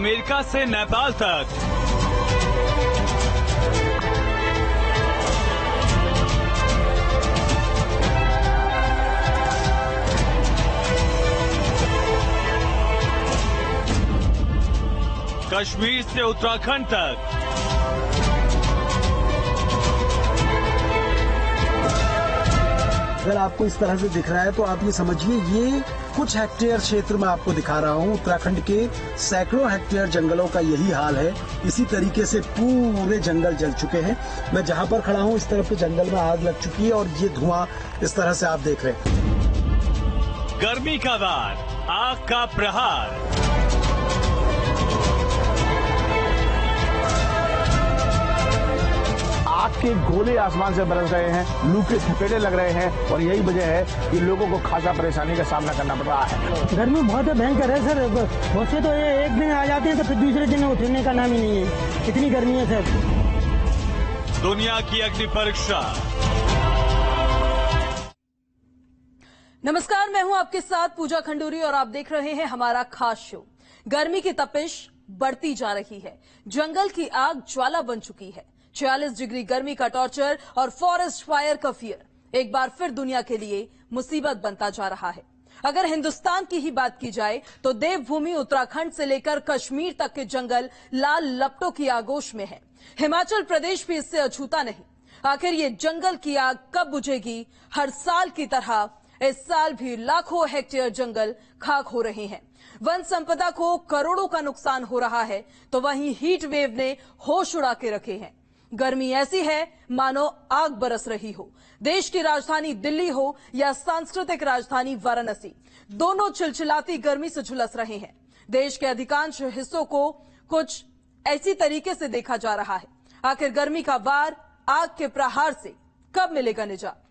America से नेपाल तक, कश्मीर से उत्तराखंड तक, अगर आपको इस तरह से दिख रहा है तो आप ये समझिए ये कुछ हेक्टेयर क्षेत्र में आपको दिखा रहा हूँ। उत्तराखंड के सैकड़ों हेक्टेयर जंगलों का यही हाल है। इसी तरीके से पूरे जंगल जल चुके हैं। मैं जहाँ पर खड़ा हूँ इस तरफ के जंगल में आग लग चुकी है और ये धुआं इस तरह से आप देख रहे हैं। गर्मी का वार, आग का प्रहार। आग के गोले आसमान से बरस रहे हैं, लू के थपेड़े लग रहे हैं और यही वजह है कि लोगों को खासा परेशानी का सामना करना पड़ रहा है। गर्मी बहुत भयंकर है सर। वैसे तो ये एक दिन आ जाते हैं तो फिर दूसरे दिन उठने का नाम ही नहीं है, इतनी गर्मी है सर। दुनिया की अग्नि परीक्षा। नमस्कार, मैं हूं आपके साथ पूजा खंडूरी और आप देख रहे हैं हमारा खास शो। गर्मी की तपिश बढ़ती जा रही है, जंगल की आग ज्वाला बन चुकी है। 46 डिग्री गर्मी का टॉर्चर और फॉरेस्ट फायर का फियर एक बार फिर दुनिया के लिए मुसीबत बनता जा रहा है। अगर हिंदुस्तान की ही बात की जाए तो देवभूमि उत्तराखंड से लेकर कश्मीर तक के जंगल लाल लपटों की आगोश में है। हिमाचल प्रदेश भी इससे अछूता नहीं। आखिर ये जंगल की आग कब बुझेगी? हर साल की तरह इस साल भी लाखों हेक्टेयर जंगल खाक हो रहे हैं। वन संपदा को करोड़ों का नुकसान हो रहा है तो वहीं हीट वेव ने होश उड़ा के रखे हैं। गर्मी ऐसी है मानो आग बरस रही हो। देश की राजधानी दिल्ली हो या सांस्कृतिक राजधानी वाराणसी, दोनों चिलचिलाती गर्मी से झुलस रहे हैं। देश के अधिकांश हिस्सों को कुछ ऐसी तरीके से देखा जा रहा है। आखिर गर्मी का वार, आग के प्रहार से कब मिलेगा निजात?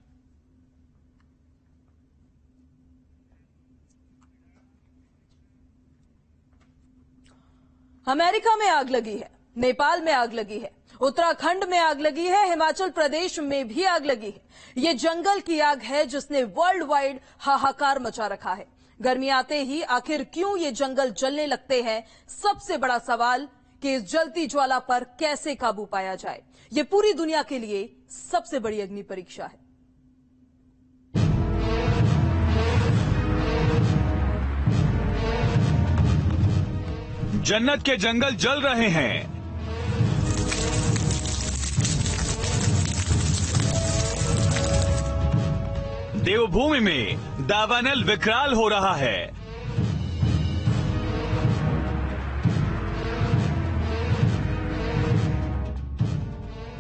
अमेरिका में आग लगी है, नेपाल में आग लगी है, उत्तराखंड में आग लगी है, हिमाचल प्रदेश में भी आग लगी है। ये जंगल की आग है जिसने वर्ल्ड वाइड हाहाकार मचा रखा है। गर्मी आते ही आखिर क्यों ये जंगल जलने लगते हैं? सबसे बड़ा सवाल कि इस जलती ज्वाला पर कैसे काबू पाया जाए, ये पूरी दुनिया के लिए सबसे बड़ी अग्नि परीक्षा है। जन्नत के जंगल जल रहे हैं। देवभूमि में दावानल विकराल हो रहा है।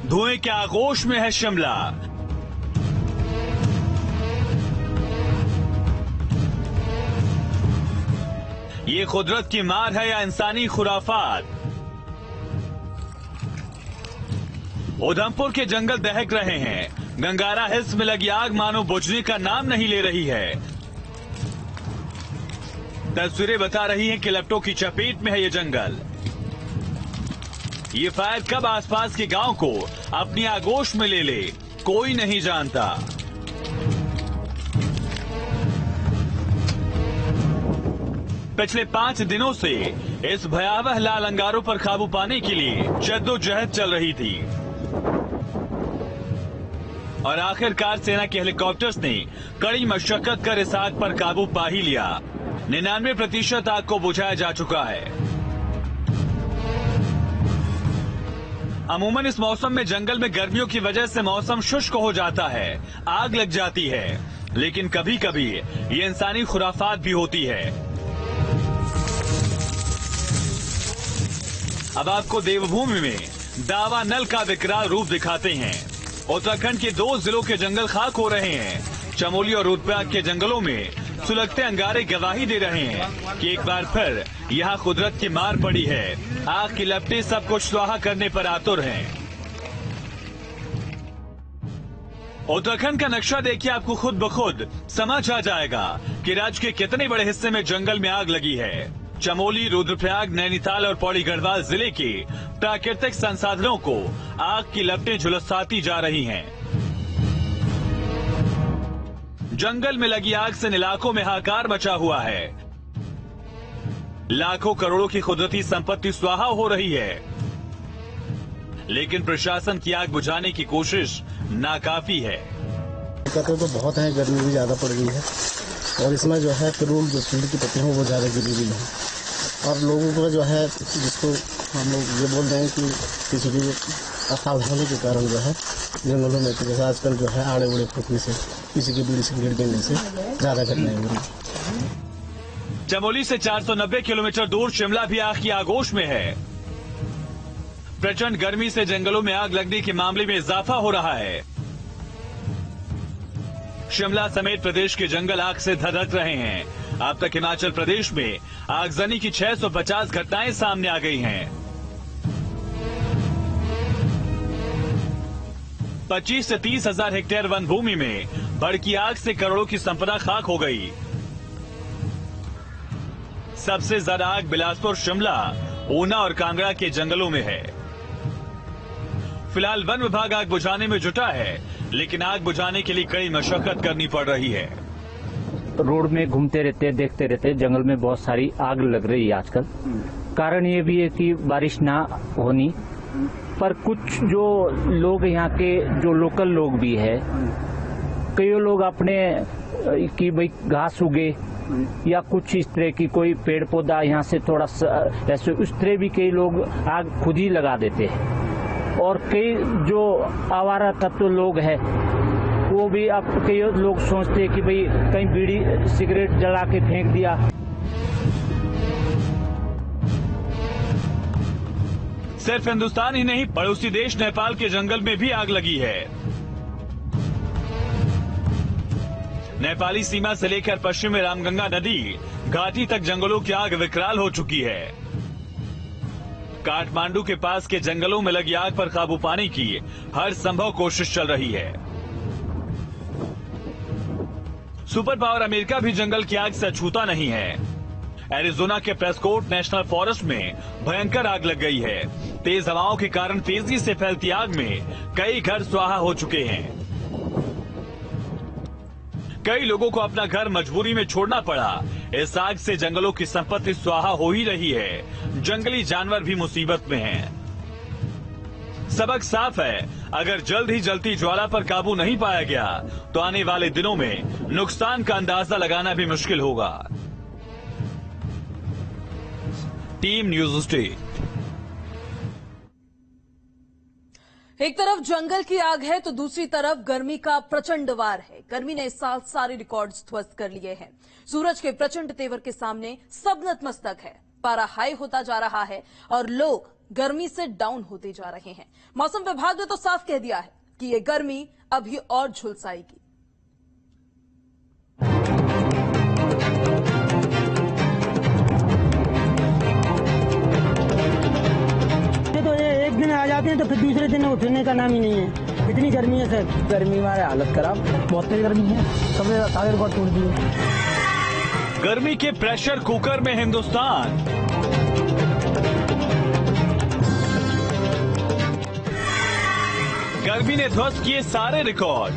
धुएं के आगोश में है शिमला। ये कुदरत की मार है या इंसानी खुराफात? उधमपुर के जंगल दहक रहे हैं। गंगारा हिल्स में लगी आग मानो बुझने का नाम नहीं ले रही है। तस्वीरें बता रही हैं कि लपटों की चपेट में है ये जंगल। ये फायर कब आसपास के गांव को अपनी आगोश में ले ले, कोई नहीं जानता। पिछले 5 दिनों से इस भयावह लाल अंगारों पर काबू पाने के लिए जद्दोजहद चल रही थी और आखिरकार सेना के हेलीकॉप्टर्स ने कड़ी मशक्कत कर इस आग पर काबू पा ही लिया। 99% आग को बुझाया जा चुका है। अमूमन इस मौसम में जंगल में गर्मियों की वजह से मौसम शुष्क हो जाता है, आग लग जाती है, लेकिन कभी कभी ये इंसानी खुराफात भी होती है। अब आपको देवभूमि में दावानल का विकराल रूप दिखाते हैं। उत्तराखंड के 2 जिलों के जंगल खाक हो रहे हैं। चमोली और रुद्रप्रयाग के जंगलों में सुलगते अंगारे गवाही दे रहे हैं कि एक बार फिर यहाँ कुदरत की मार पड़ी है। आग की लपटें सब कुछ स्वाहा करने पर आतुर हैं। उत्तराखंड का नक्शा देखिए, आपको खुद ब खुद समझ आ जाएगा कि राज्य के कितने बड़े हिस्से में जंगल में आग लगी है। चमोली, रुद्रप्रयाग, नैनीताल और पौड़ी गढ़वाल जिले के प्राकृतिक संसाधनों को आग की लपटें झुलसाती जा रही हैं। जंगल में लगी आग से इलाकों में हाहाकार मचा हुआ है। लाखों करोड़ों की कुदरती संपत्ति स्वाहा हो रही है, लेकिन प्रशासन की आग बुझाने की कोशिश नाकाफी है। दिक्कतें तो बहुत है, गर्मी भी ज्यादा पड़ गई है और इसमें जो है पेट्रोल जो फील्ड की पत्तियां वो ज्यादा गिरी हुई है और लोगों को जो है जिसको हम लोग ये बोल रहे हैं कि किसी भी असावधानी के कारण जो है जंगलों में जैसे आजकल जो है आड़े उड़े फूटने से किसी की बीड़ी सिगरेट गिरने से ज्यादा घटनाएं हो रही। चमोली से 490 किलोमीटर दूर शिमला भी आग की आगोश में है। प्रचंड गर्मी से जंगलों में आग लगने के मामले में इजाफा हो रहा है। शिमला समेत प्रदेश के जंगल आग से धधक रहे हैं। अब तक हिमाचल प्रदेश में आगजनी की 650 घटनाएं सामने आ गई हैं। 25 से 30 हजार हेक्टेयर वन भूमि में भड़की आग से करोड़ों की संपदा खाक हो गई। सबसे ज्यादा आग बिलासपुर, शिमला, ऊना और कांगड़ा के जंगलों में है। फिलहाल वन विभाग आग बुझाने में जुटा है, लेकिन आग बुझाने के लिए कड़ी मशक्कत करनी पड़ रही है। रोड में घूमते रहते, देखते रहते, जंगल में बहुत सारी आग लग रही है आजकल। कारण ये भी है कि बारिश ना होनी, पर कुछ जो लोग यहाँ के जो लोकल लोग भी है, कई लोग अपने कि भाई घास उगे या कुछ इस तरह की कोई पेड़ पौधा यहाँ से थोड़ा ऐसे उस तरह भी कई लोग आग खुद ही लगा देते हैं। और कई जो आवारा तत्व लोग हैं वो भी अब कई लोग सोचते हैं कि भाई कहीं बीड़ी सिगरेट जला के फेंक दिया। सिर्फ हिंदुस्तान ही नहीं, पड़ोसी देश नेपाल के जंगल में भी आग लगी है। नेपाली सीमा से लेकर पश्चिमी रामगंगा नदी घाटी तक जंगलों की आग विकराल हो चुकी है। काठमांडू के पास के जंगलों में लगी आग पर काबू पाने की हर संभव कोशिश चल रही है। सुपर पावर अमेरिका भी जंगल की आग से अछूता नहीं है। एरिजोना के प्रेस्कोट नेशनल फॉरेस्ट में भयंकर आग लग गई है। तेज हवाओं के कारण तेजी से फैलती आग में कई घर स्वाहा हो चुके हैं। कई लोगों को अपना घर मजबूरी में छोड़ना पड़ा। इस आग से जंगलों की संपत्ति स्वाहा हो ही रही है। जंगली जानवर भी मुसीबत में हैं। सबक साफ है, अगर जल्द ही जलती ज्वाला पर काबू नहीं पाया गया तो आने वाले दिनों में नुकसान का अंदाजा लगाना भी मुश्किल होगा। Team news state. एक तरफ जंगल की आग है तो दूसरी तरफ गर्मी का प्रचंड वार है। गर्मी ने इस साल सारे रिकॉर्ड्स ध्वस्त कर लिए हैं। सूरज के प्रचंड तेवर के सामने सब नतमस्तक है। पारा हाई होता जा रहा है और लोग गर्मी से डाउन होते जा रहे हैं। मौसम विभाग ने तो साफ कह दिया है कि ये गर्मी अभी और झुलसाएगी। आ जाते हैं तो फिर दूसरे दिन उठने का नाम ही नहीं है। इतनी गर्मी है सर, गर्मी हमारे हालत खराब, बहुत तेज गर्मी है। सबने सारे रिकॉर्ड तोड़ दिए। गर्मी के प्रेशर कुकर में हिंदुस्तान। गर्मी ने ध्वस्त किए सारे रिकॉर्ड।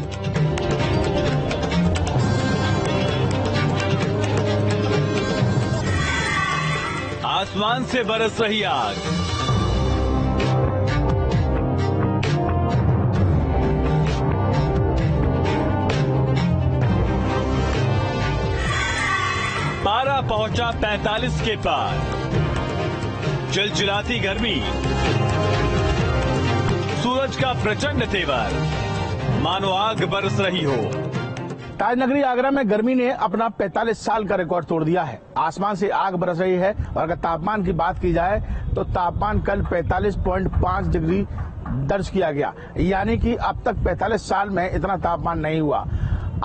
आसमान से बरस रही आग। पारा पहुंचा 45 के पार। चिलचिलाती गर्मी, सूरज का प्रचंड तेवर, मानो आग बरस रही हो। ताजनगरी आगरा में गर्मी ने अपना 45 साल का रिकॉर्ड तोड़ दिया है। आसमान से आग बरस रही है और अगर तापमान की बात की जाए तो तापमान कल 45.5 डिग्री दर्ज किया गया, यानी कि अब तक 45 साल में इतना तापमान नहीं हुआ।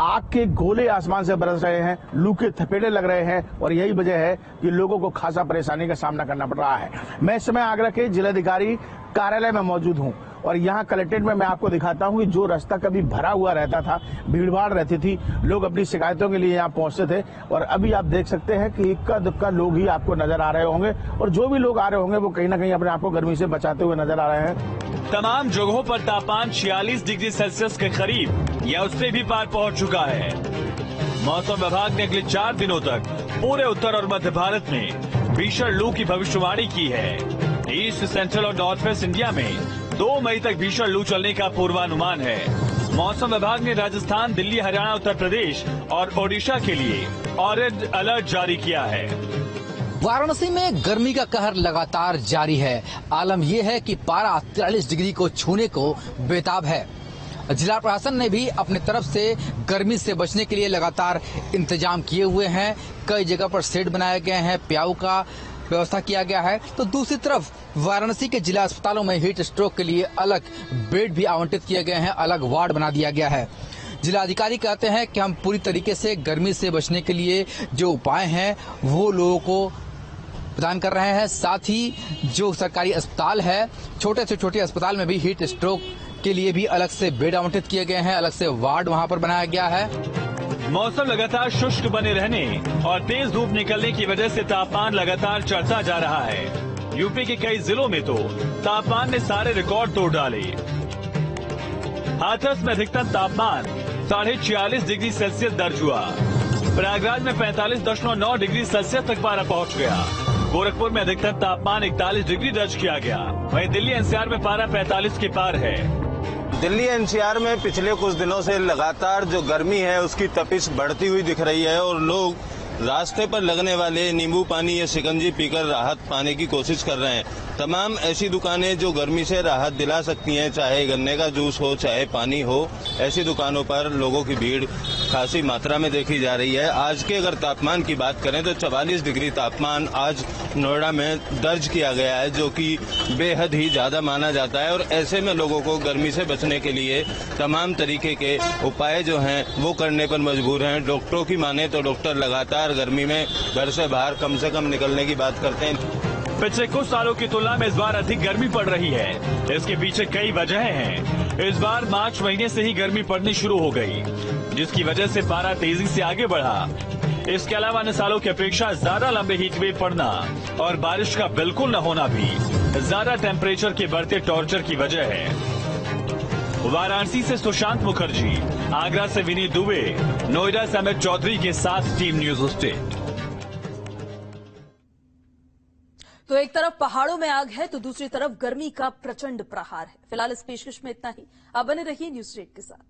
आग के गोले आसमान से बरस रहे हैं, लू के थपेड़े लग रहे हैं और यही वजह है कि लोगों को खासा परेशानी का सामना करना पड़ रहा है। मैं इस समय आगरा के जिलाधिकारी कार्यालय में मौजूद हूं और यहाँ कलेक्ट्रेट में मैं आपको दिखाता हूं कि जो रास्ता कभी भरा हुआ रहता था, भीड़भाड़ रहती थी, लोग अपनी शिकायतों के लिए यहाँ पहुंचते थे और अभी आप देख सकते हैं कि इक्का दुक्का लोग ही आपको नजर आ रहे होंगे और जो भी लोग आ रहे होंगे वो कहीं ना कहीं अपने आप को गर्मी से बचाते हुए नजर आ रहे हैं। तमाम जगहों पर तापमान 46 डिग्री सेल्सियस के करीब या उससे भी पार पहुंच चुका है। मौसम विभाग ने अगले 4 दिनों तक पूरे उत्तर और मध्य भारत में भीषण लू की भविष्यवाणी की है। ईस्ट, सेंट्रल और नॉर्थ वेस्ट इंडिया में 2 मई तक भीषण लू चलने का पूर्वानुमान है। मौसम विभाग ने राजस्थान, दिल्ली, हरियाणा, उत्तर प्रदेश और ओडिशा के लिए ऑरेंज अलर्ट जारी किया है। वाराणसी में गर्मी का कहर लगातार जारी है। आलम यह है कि पारा 43 डिग्री को छूने को बेताब है। जिला प्रशासन ने भी अपनी तरफ से गर्मी से बचने के लिए लगातार इंतजाम किए हुए हैं। कई जगह पर शेड बनाए गए हैं, प्याऊ का व्यवस्था किया गया है। तो दूसरी तरफ वाराणसी के जिला अस्पतालों में हीट स्ट्रोक के लिए अलग बेड भी आवंटित किए गए हैं, अलग वार्ड बना दिया गया है। जिलाधिकारी कहते हैं कि हम पूरी तरीके से गर्मी से बचने के लिए जो उपाय हैं वो लोगों को प्रदान कर रहे हैं। साथ ही जो सरकारी अस्पताल है, छोटे से छोटे अस्पताल में भी हीट स्ट्रोक के लिए भी अलग से बेड आवंटित किए गए हैं, अलग से वार्ड वहां पर बनाया गया है। मौसम लगातार शुष्क बने रहने और तेज धूप निकलने की वजह से तापमान लगातार चढ़ता जा रहा है। यूपी के कई जिलों में तो तापमान ने सारे रिकॉर्ड तोड़ डाले। हाथरस में अधिकतम तापमान 46.5 डिग्री सेल्सियस दर्ज हुआ। प्रयागराज में 45.9 डिग्री सेल्सियस तक पारा पहुंच गया। गोरखपुर में अधिकतम तापमान 41 डिग्री दर्ज किया गया। वहीं दिल्ली एनसीआर में पारा 45 के पार है। दिल्ली एनसीआर में पिछले कुछ दिनों से लगातार जो गर्मी है उसकी तपिश बढ़ती हुई दिख रही है और लोग रास्ते पर लगने वाले नींबू पानी या शिकंजी पीकर राहत पाने की कोशिश कर रहे हैं। तमाम ऐसी दुकानें जो गर्मी से राहत दिला सकती हैं, चाहे गन्ने का जूस हो, चाहे पानी हो, ऐसी दुकानों पर लोगों की भीड़ खासी मात्रा में देखी जा रही है। आज के अगर तापमान की बात करें तो 44 डिग्री तापमान आज नोएडा में दर्ज किया गया है, जो कि बेहद ही ज्यादा माना जाता है। और ऐसे में लोगों को गर्मी से बचने के लिए तमाम तरीके के उपाय जो हैं वो करने पर मजबूर हैं। डॉक्टरों की माने तो डॉक्टर लगातार गर्मी में घर से बाहर कम से कम निकलने की बात करते हैं। पिछले कुछ सालों की तुलना में इस बार अधिक गर्मी पड़ रही है। इसके पीछे कई वजहें हैं। इस बार मार्च महीने से ही गर्मी पड़नी शुरू हो गई, जिसकी वजह से पारा तेजी से आगे बढ़ा। इसके अलावा अन्य सालों की अपेक्षा ज्यादा लंबे हीट वेव पड़ना और बारिश का बिल्कुल न होना भी ज्यादा टेम्परेचर के बढ़ते टॉर्चर की वजह है। वाराणसी से सुशांत मुखर्जी, आगरा से विनीत दुबे, नोएडा से अमित चौधरी के साथ टीम न्यूज स्टेट। तो एक तरफ पहाड़ों में आग है तो दूसरी तरफ गर्मी का प्रचंड प्रहार है। फिलहाल इस पेशकश में इतना ही। आप बने रहिए न्यूज स्टेट के साथ।